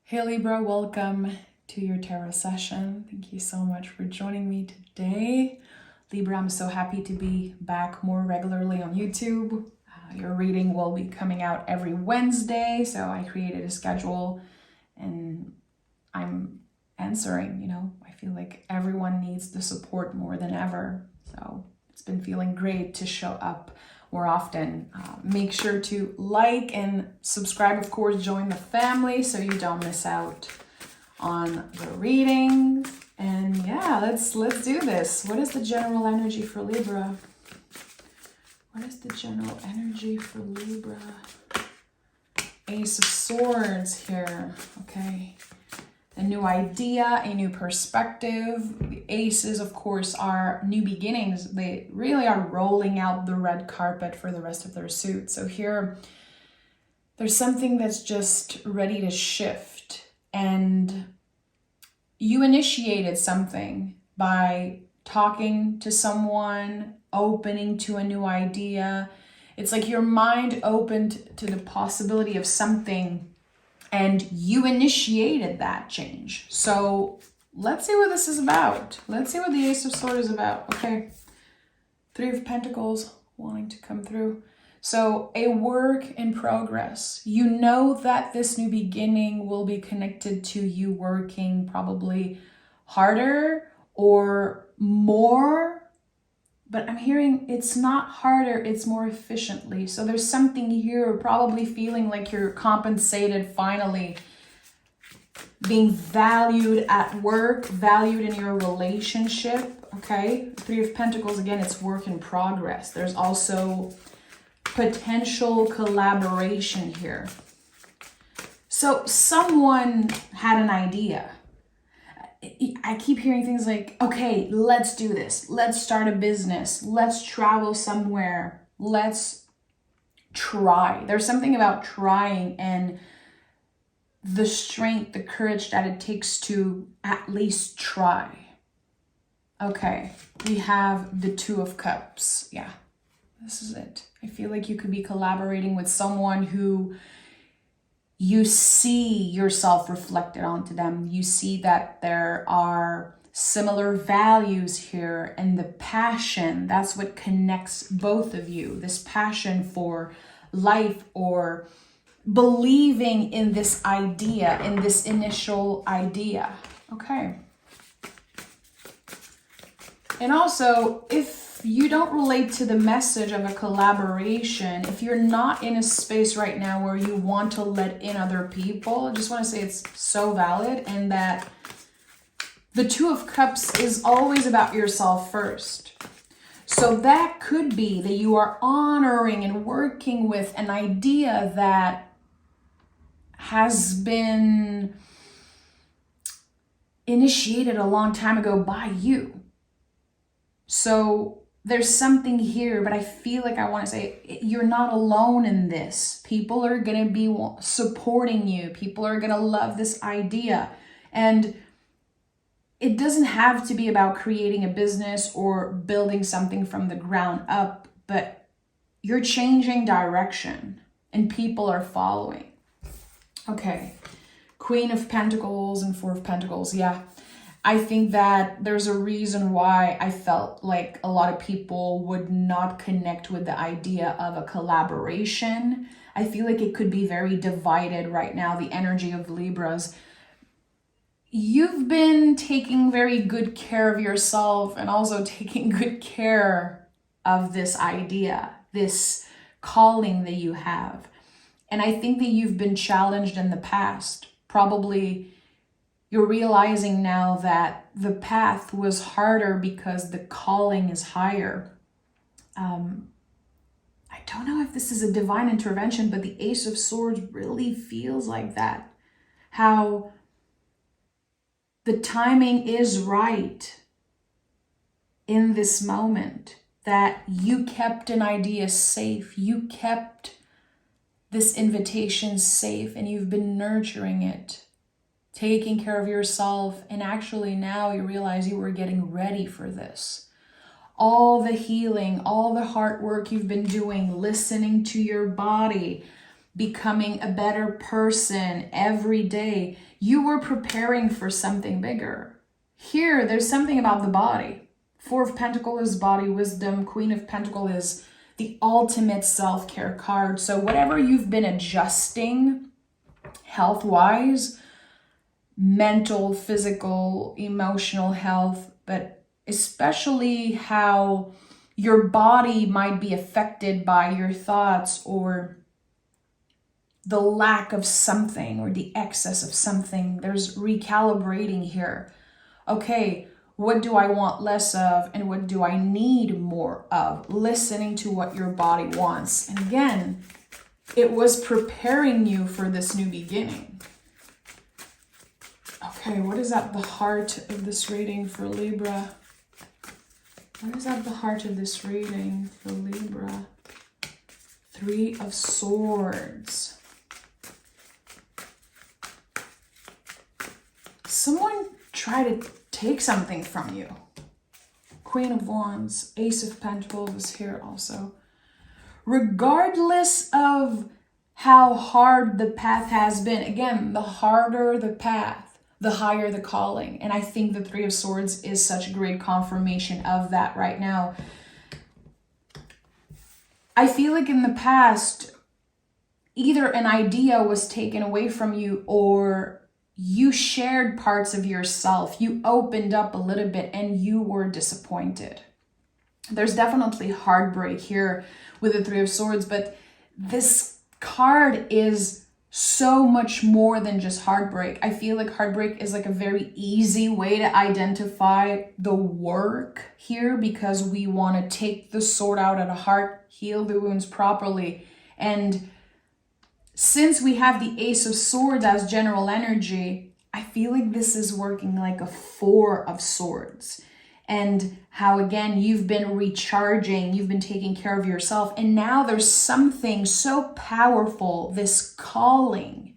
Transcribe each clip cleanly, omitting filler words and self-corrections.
Hey Libra, welcome to your tarot session. Thank you so much for joining me today. Libra, I'm so happy to be back more regularly on YouTube. Your reading will be coming out every Wednesday, so I created a schedule and I'm answering, I feel like everyone needs the support more than ever. So it's been feeling great to show up more often. Make sure to like and subscribe, of course, join the family so you don't miss out on the readings. And yeah, let's do this. What is the general energy for Libra? What is the general energy for Libra? Ace of Swords here. Okay. A new idea, a new perspective. The aces, of course, are new beginnings. They really are rolling out the red carpet for the rest of their suit. So here, there's something that's just ready to shift. And you initiated something by talking to someone, opening to a new idea. It's like your mind opened to the possibility of something and you initiated that change. So let's see what this is about. Let's see what the Ace of Swords is about. Okay, Three of Pentacles wanting to come through. So a work in progress. You know that this new beginning will be connected to you working probably harder or more. But I'm hearing it's not harder, it's more efficiently. So there's something here, probably feeling like you're compensated finally, being valued at work, valued in your relationship, okay? Three of Pentacles, again, it's work in progress. There's also potential collaboration here. So someone had an idea. I keep hearing things like, okay, let's do this. Let's start a business. Let's travel somewhere. Let's try. There's something about trying and the strength, the courage that it takes to at least try. Okay, we have the Two of Cups. Yeah, this is it. I feel like you could be collaborating with someone who you see yourself reflected onto them. You see that there are similar values here, and the passion, that's what connects both of you. This passion for life or believing in this idea, in this initial idea. Okay. And also, if you don't relate to the message of a collaboration, if you're not in a space right now where you want to let in other people, I just want to say it's so valid, and that the Two of Cups is always about yourself first. So that could be that you are honoring and working with an idea that has been initiated a long time ago by you. So there's something here, but I feel like I want to say you're not alone in this. People are going to be supporting you. People are going to love this idea. And it doesn't have to be about creating a business or building something from the ground up, but you're changing direction and people are following. Okay, Queen of Pentacles and Four of Pentacles. Yeah. I think that there's a reason why I felt like a lot of people would not connect with the idea of a collaboration. I feel like it could be very divided right now, the energy of Libras. You've been taking very good care of yourself and also taking good care of this idea, this calling that you have. And I think that you've been challenged in the past. Probably you're realizing now that the path was harder because the calling is higher. I don't know if this is a divine intervention, but the Ace of Swords really feels like that. How the timing is right in this moment, that you kept an idea safe. You kept this invitation safe and you've been nurturing it, taking care of yourself, and actually now you realize you were getting ready for this. All the healing, all the hard work you've been doing, listening to your body, becoming a better person every day. You were preparing for something bigger. Here, there's something about the body. Four of Pentacles is body wisdom. Queen of Pentacles is the ultimate self-care card. So whatever you've been adjusting health-wise, mental, physical, emotional health, but especially how your body might be affected by your thoughts or the lack of something or the excess of something. There's recalibrating here. Okay, what do I want less of and what do I need more of? Listening to what your body wants. And again, it was preparing you for this new beginning. Okay, what is at the heart of this reading for Libra? What is at the heart of this reading for Libra? Three of Swords. Someone tried to take something from you. Queen of Wands, Ace of Pentacles is here also. Regardless of how hard the path has been, again, the harder the path, the higher the calling. And I think the Three of Swords is such a great confirmation of that right now. I feel like in the past, either an idea was taken away from you or you shared parts of yourself. You opened up a little bit and you were disappointed. There's definitely heartbreak here with the Three of Swords, but this card is so much more than just heartbreak. I feel like heartbreak is like a very easy way to identify the work here because we want to take the sword out of the heart, heal the wounds properly. And since we have the Ace of Swords as general energy, I feel like this is working like a Four of Swords. And how, again, you've been recharging, you've been taking care of yourself. And now there's something so powerful, this calling.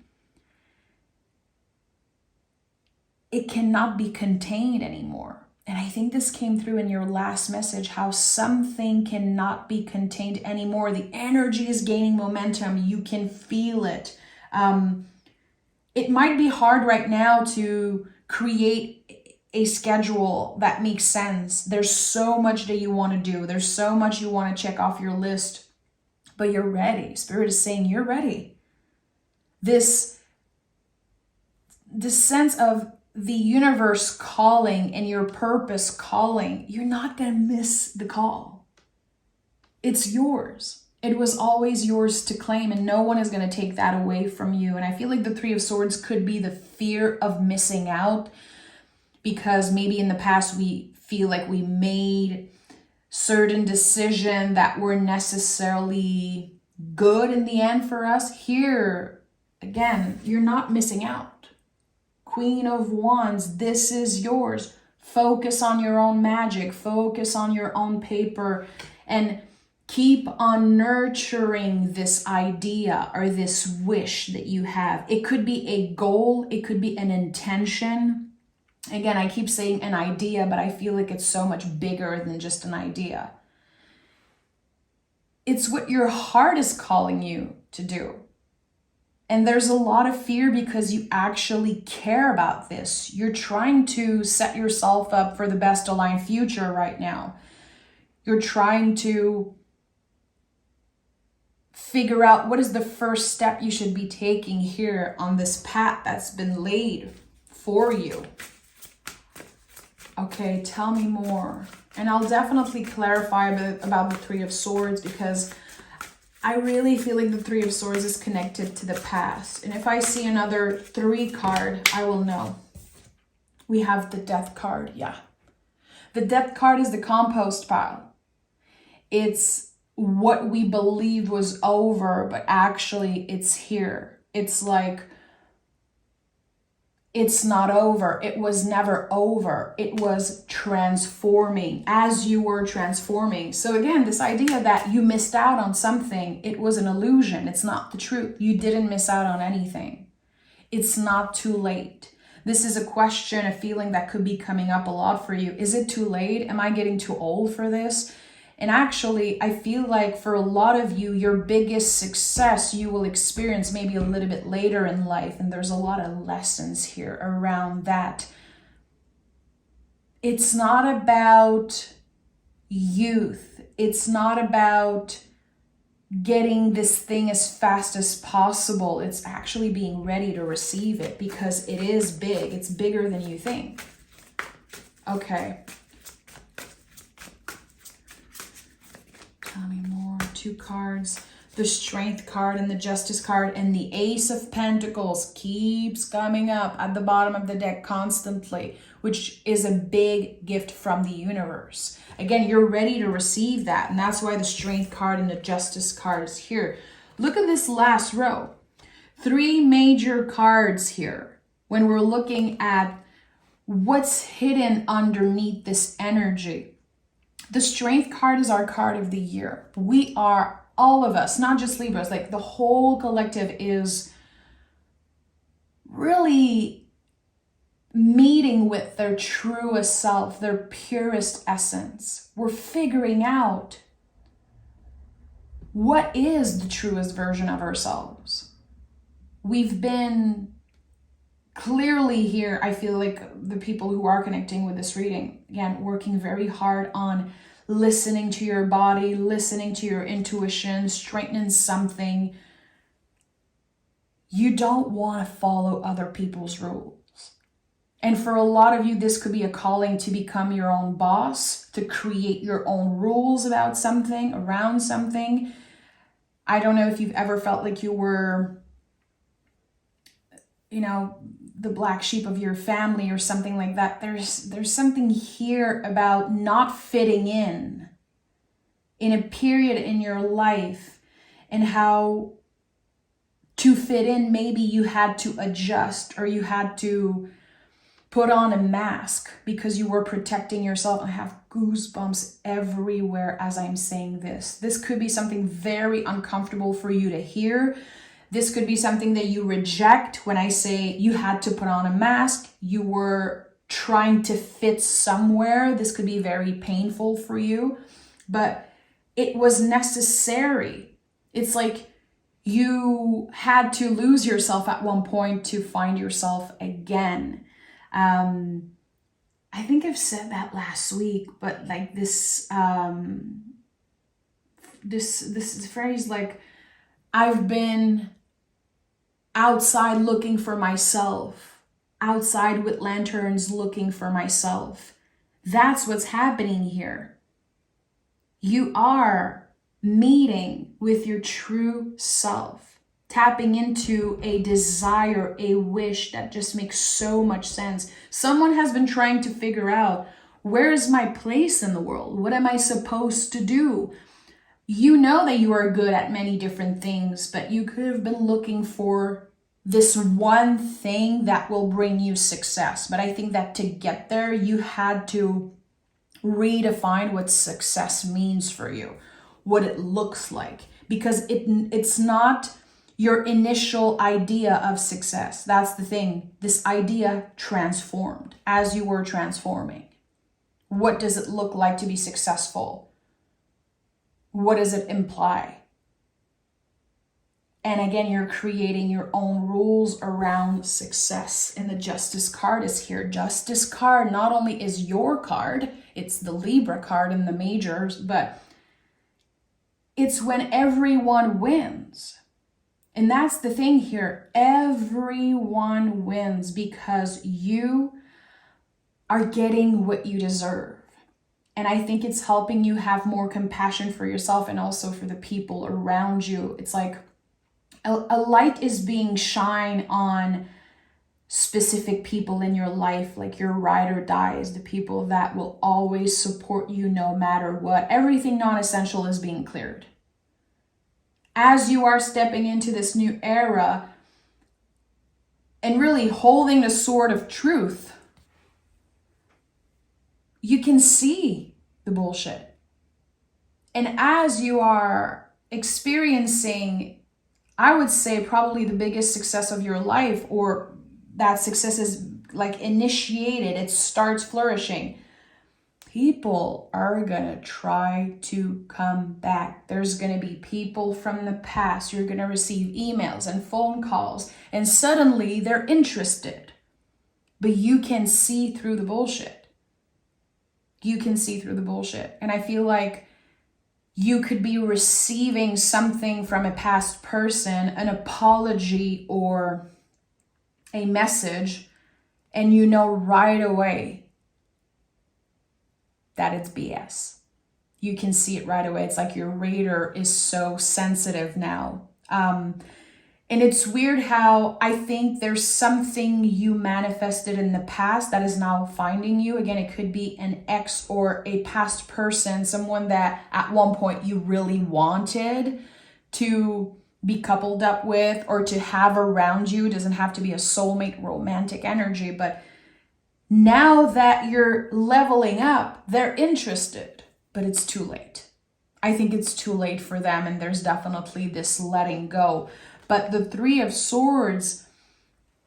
It cannot be contained anymore. And I think this came through in your last message, how something cannot be contained anymore. The energy is gaining momentum. You can feel it. It might be hard right now to create a schedule that makes sense. There's so much that you want to do. There's so much you want to check off your list, but you're ready. Spirit is saying you're ready. This sense of the universe calling and your purpose calling, you're not going to miss the call. It's yours. It was always yours to claim, and no one is going to take that away from you. And I feel like the Three of Swords could be the fear of missing out, because maybe in the past we feel like we made certain decisions that were necessarily good in the end for us. Here, again, you're not missing out. Queen of Wands, this is yours. Focus on your own magic. Focus on your own paper and keep on nurturing this idea or this wish that you have. It could be a goal. It could be an intention. Again, I keep saying an idea, but I feel like it's so much bigger than just an idea. It's what your heart is calling you to do. And there's a lot of fear because you actually care about this. You're trying to set yourself up for the best aligned future right now. You're trying to figure out what is the first step you should be taking here on this path that's been laid for you. Okay, tell me more. And I'll definitely clarify a bit about the Three of Swords because I really feel like the Three of Swords is connected to the past. And if I see another 3 card, I will know. We have the Death card, yeah. The Death card is the compost pile. It's what we believed was over, but actually it's here. It's like, it's not over. It was never over. It was transforming as you were transforming. So again, this idea that you missed out on something, it was an illusion. It's not the truth. You didn't miss out on anything. It's not too late. This is a question, a feeling that could be coming up a lot for you. Is it too late? Am I getting too old for this? And actually, I feel like for a lot of you, your biggest success you will experience maybe a little bit later in life. And there's a lot of lessons here around that. It's not about youth. It's not about getting this thing as fast as possible. It's actually being ready to receive it, because it is big. It's bigger than you think. Okay. Tell me more. 2 cards. The Strength card and the Justice card and the Ace of Pentacles keeps coming up at the bottom of the deck constantly, which is a big gift from the universe. Again, you're ready to receive that, and that's why the Strength card and the Justice card is here. Look at this last row. 3 major cards here when we're looking at what's hidden underneath this energy. The Strength card is our card of the year. We are, all of us, not just Libras, like the whole collective is really meeting with their truest self, their purest essence. We're figuring out what is the truest version of ourselves. We've been clearly here, I feel like the people who are connecting with this reading, again, working very hard on listening to your body, listening to your intuition, straightening something. You don't want to follow other people's rules. And for a lot of you, this could be a calling to become your own boss, to create your own rules about something, around something. I don't know if you've ever felt like you were, the black sheep of your family or something like that. There's something here about not fitting in a period in your life, and how to fit in, maybe you had to adjust, or you had to put on a mask because you were protecting yourself. I have goosebumps everywhere as I'm saying this. This could be something very uncomfortable for you to hear. This could be something that you reject when I say you had to put on a mask. You were trying to fit somewhere. This could be very painful for you, but it was necessary. It's like you had to lose yourself at one point to find yourself again. I think I've said that last week, but like this phrase, like, I've been outside looking for myself, outside with lanterns looking for myself. That's what's happening here. You are meeting with your true self, tapping into a desire, a wish that just makes so much sense. Someone has been trying to figure out, where is my place in the world? What am I supposed to do? You know that you are good at many different things, but you could have been looking for this one thing that will bring you success. But I think that to get there, you had to redefine what success means for you, what it looks like, because it's not your initial idea of success. That's the thing. This idea transformed as you were transforming. What does it look like to be successful? What does it imply? And again, you're creating your own rules around success. And the Justice card is here. Justice card not only is your card, it's the Libra card in the majors, but it's when everyone wins. And that's the thing here. Everyone wins because you are getting what you deserve. And I think it's helping you have more compassion for yourself and also for the people around you. It's like a light is being shined on specific people in your life, like your ride or dies, the people that will always support you no matter what. Everything non-essential is being cleared. As you are stepping into this new era and really holding the sword of truth, you can see the bullshit. And as you are experiencing, I would say probably the biggest success of your life, or that success is like initiated, it starts flourishing. people are gonna try to come back. There's gonna be people from the past. You're gonna receive emails and phone calls, and suddenly they're interested. But you can see through the bullshit. You can see through the bullshit. And I feel like you could be receiving something from a past person, an apology or a message, and you know right away that it's BS. You can see it right away. It's like your radar is so sensitive now. And it's weird how I think there's something you manifested in the past that is now finding you. Again, it could be an ex or a past person, someone that at one point you really wanted to be coupled up with or to have around you. It doesn't have to be a soulmate romantic energy, but now that you're leveling up, they're interested, but it's too late. I think it's too late for them, and there's definitely this letting go. But the Three of Swords,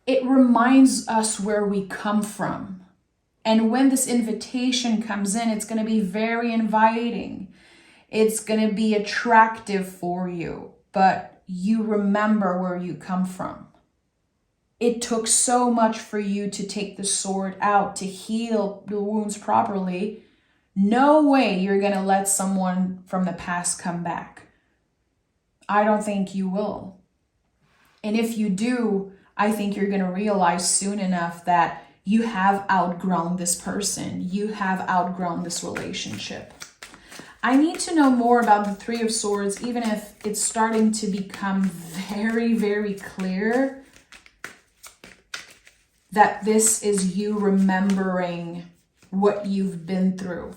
it reminds us where we come from. And when this invitation comes in, it's going to be very inviting. It's going to be attractive for you, but you remember where you come from. It took so much for you to take the sword out, to heal the wounds properly. No way you're going to let someone from the past come back. I don't think you will. And if you do, I think you're going to realize soon enough that you have outgrown this person. You have outgrown this relationship. I need to know more about the Three of Swords, even if it's starting to become very, very clear that this is you remembering what you've been through.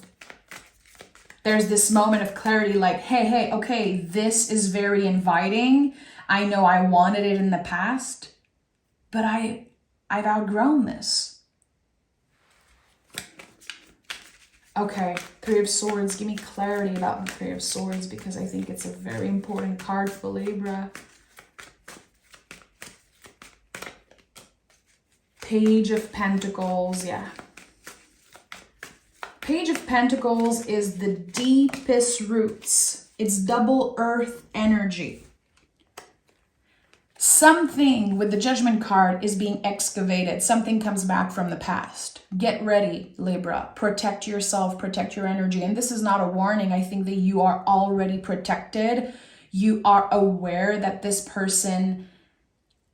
There's this moment of clarity like, hey, okay, this is very inviting. I know I wanted it in the past, but I've outgrown this. Okay, Three of Swords. Give me clarity about the Three of Swords because I think it's a very important card for Libra. Page of Pentacles, yeah. Page of Pentacles is the deepest roots. It's double earth energy. Something with the Judgment card is being excavated. Something comes back from the past. Get ready, Libra. Protect yourself, protect your energy. And this is not a warning. I think that you are already protected. You are aware that this person,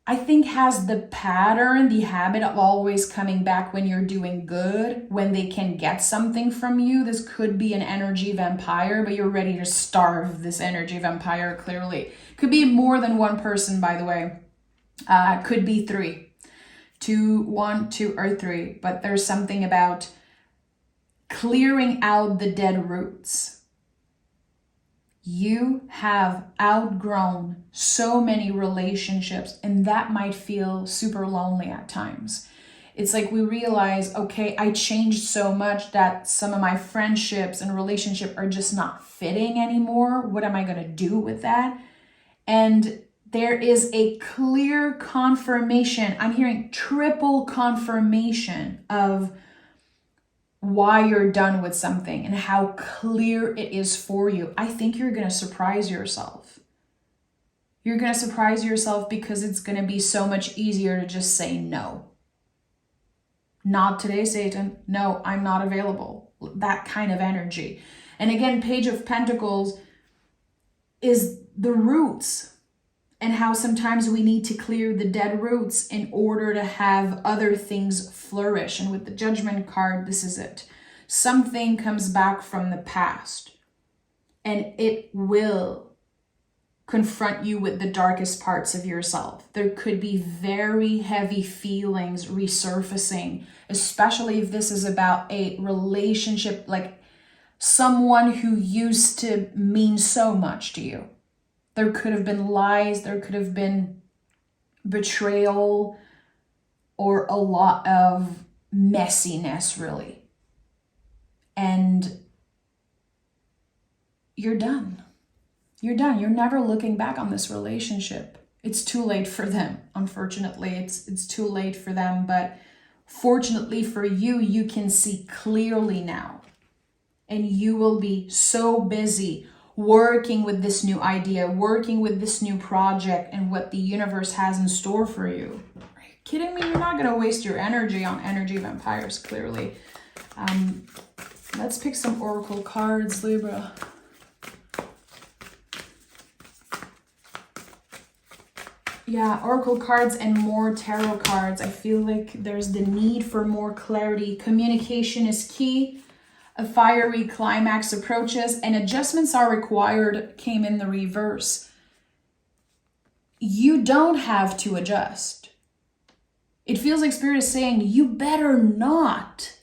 I think, has the pattern, the habit of always coming back when you're doing good, when they can get something from you. This could be an energy vampire, but you're ready to starve this energy vampire, clearly. Could be more than one person, by the way. Could be three. 2, 1, 2, or 3. But there's something about clearing out the dead roots. You have outgrown so many relationships, and that might feel super lonely at times. It's like we realize, okay, I changed so much that some of my friendships and relationships are just not fitting anymore. What am I going to do with that? And there is a clear confirmation. I'm hearing triple confirmation of why you're done with something and how clear it is for you. I think you're going to surprise yourself. You're going to surprise yourself because it's going to be so much easier to just say no. Not today, Satan. No, I'm not available. That kind of energy. And again, Page of Pentacles is the roots and how sometimes we need to clear the dead roots in order to have other things flourish. And with the Judgment card, this is it. Something comes back from the past and it will confront you with the darkest parts of yourself. There could be very heavy feelings resurfacing, especially if this is about a relationship, like someone who used to mean so much to you. There could have been lies, there could have been betrayal, or a lot of messiness, really. And you're done. You're done. You're never looking back on this relationship. It's too late for them. Unfortunately, it's too late for them. But fortunately for you, you can see clearly now. and you will be so busy working with this new idea, working with this new project and what the universe has in store for you. Are you kidding me? You're not going to waste your energy on energy vampires, clearly. Let's pick some oracle cards, Libra. Yeah, oracle cards and more tarot cards. I feel like there's the need for more clarity. Communication is key. A fiery climax approaches and adjustments are required came in the reverse. You don't have to adjust. It feels like Spirit is saying you better not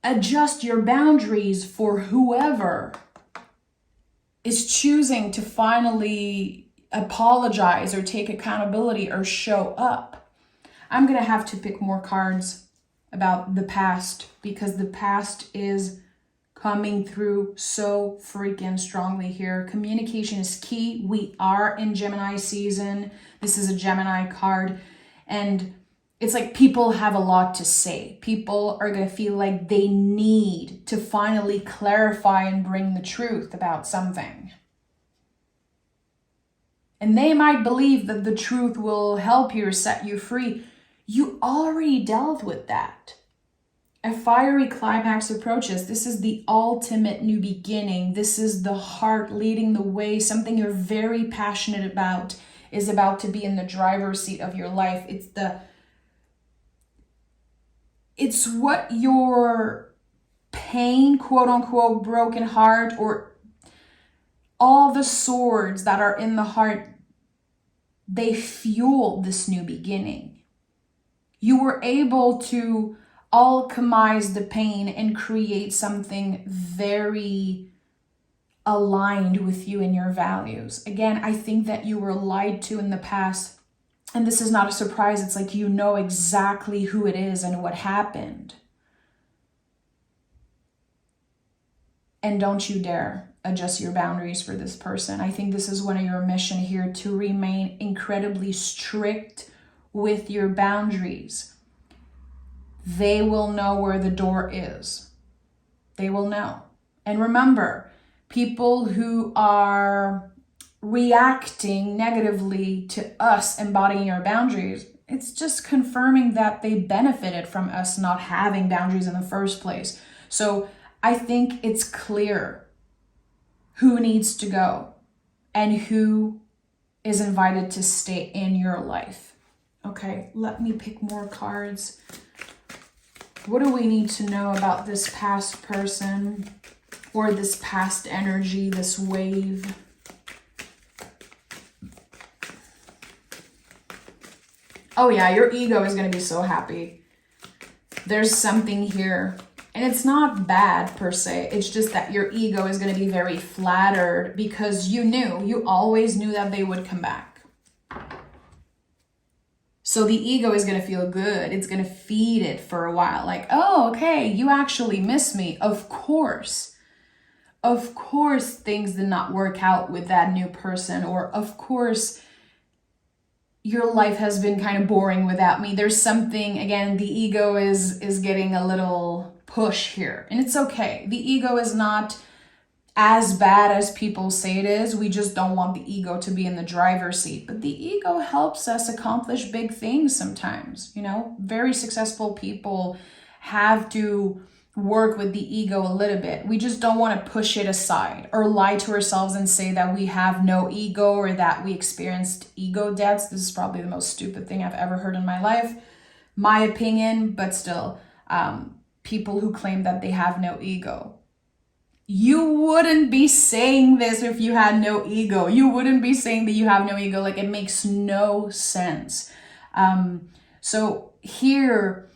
adjust your boundaries for whoever is choosing to finally apologize or take accountability or show up. I'm going to have to pick more cards about the past because the past is coming through so freaking strongly here. Communication is key. We are in Gemini season. This is a Gemini card, and it's like people have a lot to say. People are going to feel like they need to finally clarify and bring the truth about something. And they might believe that the truth will help you or set you free. You already dealt with that. A fiery climax approaches. This is the ultimate new beginning. This is the heart leading the way. Something you're very passionate about is about to be in the driver's seat of your life. It's what your pain, quote unquote, broken heart, or all the swords that are in the heart, they fuel this new beginning. You were able to alchemize the pain and create something very aligned with you and your values. Again, I think that you were lied to in the past, and this is not a surprise. It's like you know exactly who it is and what happened. And don't you dare adjust your boundaries for this person. I think this is one of your mission here, to remain incredibly strict with your boundaries. They will know where the door is. They will know. And remember, people who are reacting negatively to us embodying our boundaries, it's just confirming that they benefited from us not having boundaries in the first place. So I think it's clear who needs to go and who is invited to stay in your life. Okay, let me pick more cards. What do we need to know about this past person or this past energy, this wave? Oh yeah, your ego is going to be so happy. There's something here. And it's not bad per se. It's just that your ego is going to be very flattered because you always knew that they would come back. So the ego is going to feel good. It's going to feed it for a while. Like, oh, okay, you actually miss me. Of course. Of course things did not work out with that new person. Or of course your life has been kind of boring without me. There's something, again, the ego is getting a little push here, and it's okay. The ego is not as bad as people say it is. We just don't want the ego to be in the driver's seat, but the ego helps us accomplish big things sometimes. Very successful people have to work with the ego a little bit. We just don't want to push it aside or lie to ourselves and say that we have no ego or that we experienced ego deaths. This is probably the most stupid thing I've ever heard in my life, my opinion, but still, people who claim that they have no ego. You wouldn't be saying this if you had no ego. You wouldn't be saying that you have no ego. Like, it makes no sense. So here,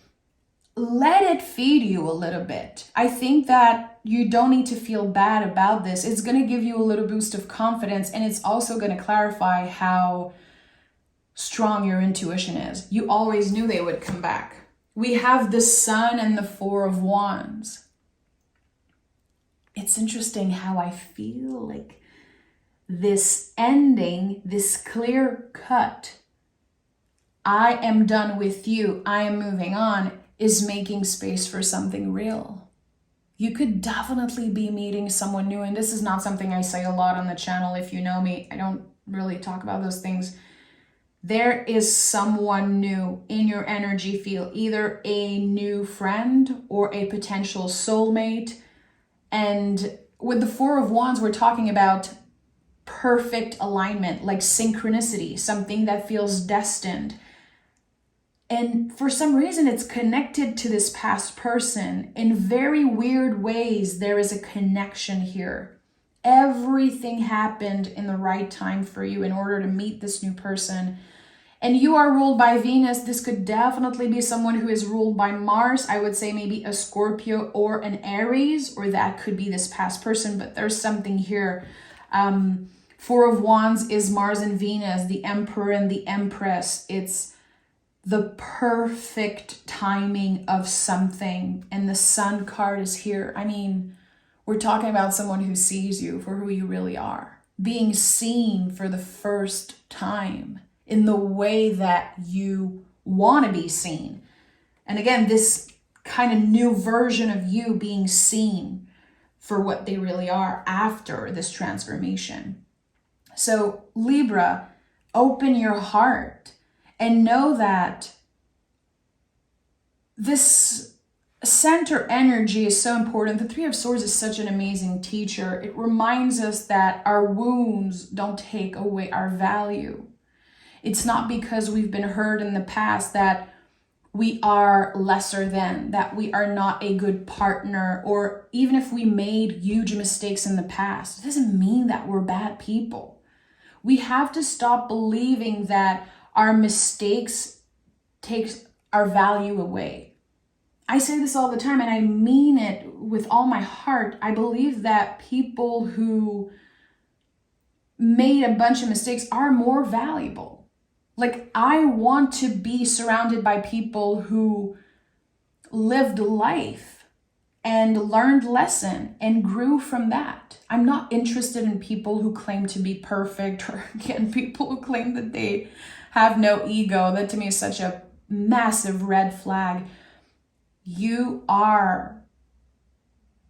let it feed you a little bit. I think that you don't need to feel bad about this. It's going to give you a little boost of confidence, and it's also going to clarify how strong your intuition is. You always knew they would come back. We have the Sun and the Four of Wands. It's interesting how I feel like this ending, this clear cut, I am done with you, I am moving on, is making space for something real. You could definitely be meeting someone new. And this is not something I say a lot on the channel. If you know me, I don't really talk about those things. There is someone new in your energy field, either a new friend or a potential soulmate. And with the Four of Wands, we're talking about perfect alignment, like synchronicity, something that feels destined. And for some reason, it's connected to this past person. In very weird ways, there is a connection here. Everything happened in the right time for you in order to meet this new person. And you are ruled by Venus. This could definitely be someone who is ruled by Mars. I would say maybe a Scorpio or an Aries, or that could be this past person, but there's something here. Four of Wands is Mars and Venus, the Emperor and the Empress. It's the perfect timing of something. And the Sun card is here. I mean, we're talking about someone who sees you for who you really are. Being seen for the first time in the way that you want to be seen. And again, this kind of new version of you being seen for what they really are after this transformation. So Libra, open your heart and know that this center energy is so important. The Three of Swords is such an amazing teacher. It reminds us that our wounds don't take away our value. It's not because we've been hurt in the past that we are lesser than, that we are not a good partner, or even if we made huge mistakes in the past, it doesn't mean that we're bad people. We have to stop believing that our mistakes take our value away. I say this all the time, and I mean it with all my heart. I believe that people who made a bunch of mistakes are more valuable. Like, I want to be surrounded by people who lived life and learned lesson and grew from that. I'm not interested in people who claim to be perfect, or again, people who claim that they have no ego. That to me is such a massive red flag. You are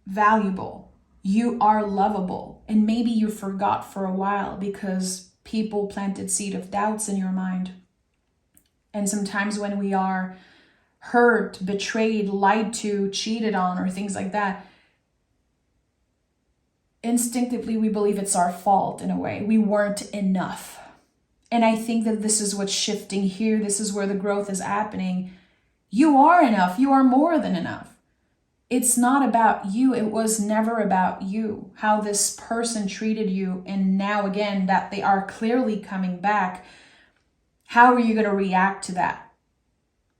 valuable. You are lovable. And maybe you forgot for a while because people planted seed of doubts in your mind. And sometimes when we are hurt, betrayed, lied to, cheated on, or things like that, instinctively we believe it's our fault in a way. We weren't enough. And I think that this is what's shifting here. This is where the growth is happening. You are enough. You are more than enough. It's not about you. It was never about you. How this person treated you, and now again that they are clearly coming back, how are you going to react to that?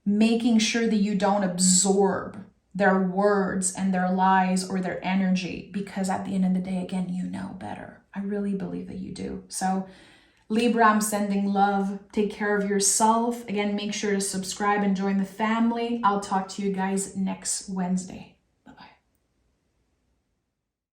Making sure that you don't absorb their words and their lies or their energy, because at the end of the day, again, you know better. I really believe that you do. So Libra, I'm sending love. Take care of yourself. Again, make sure to subscribe and join the family. I'll talk to you guys next Wednesday.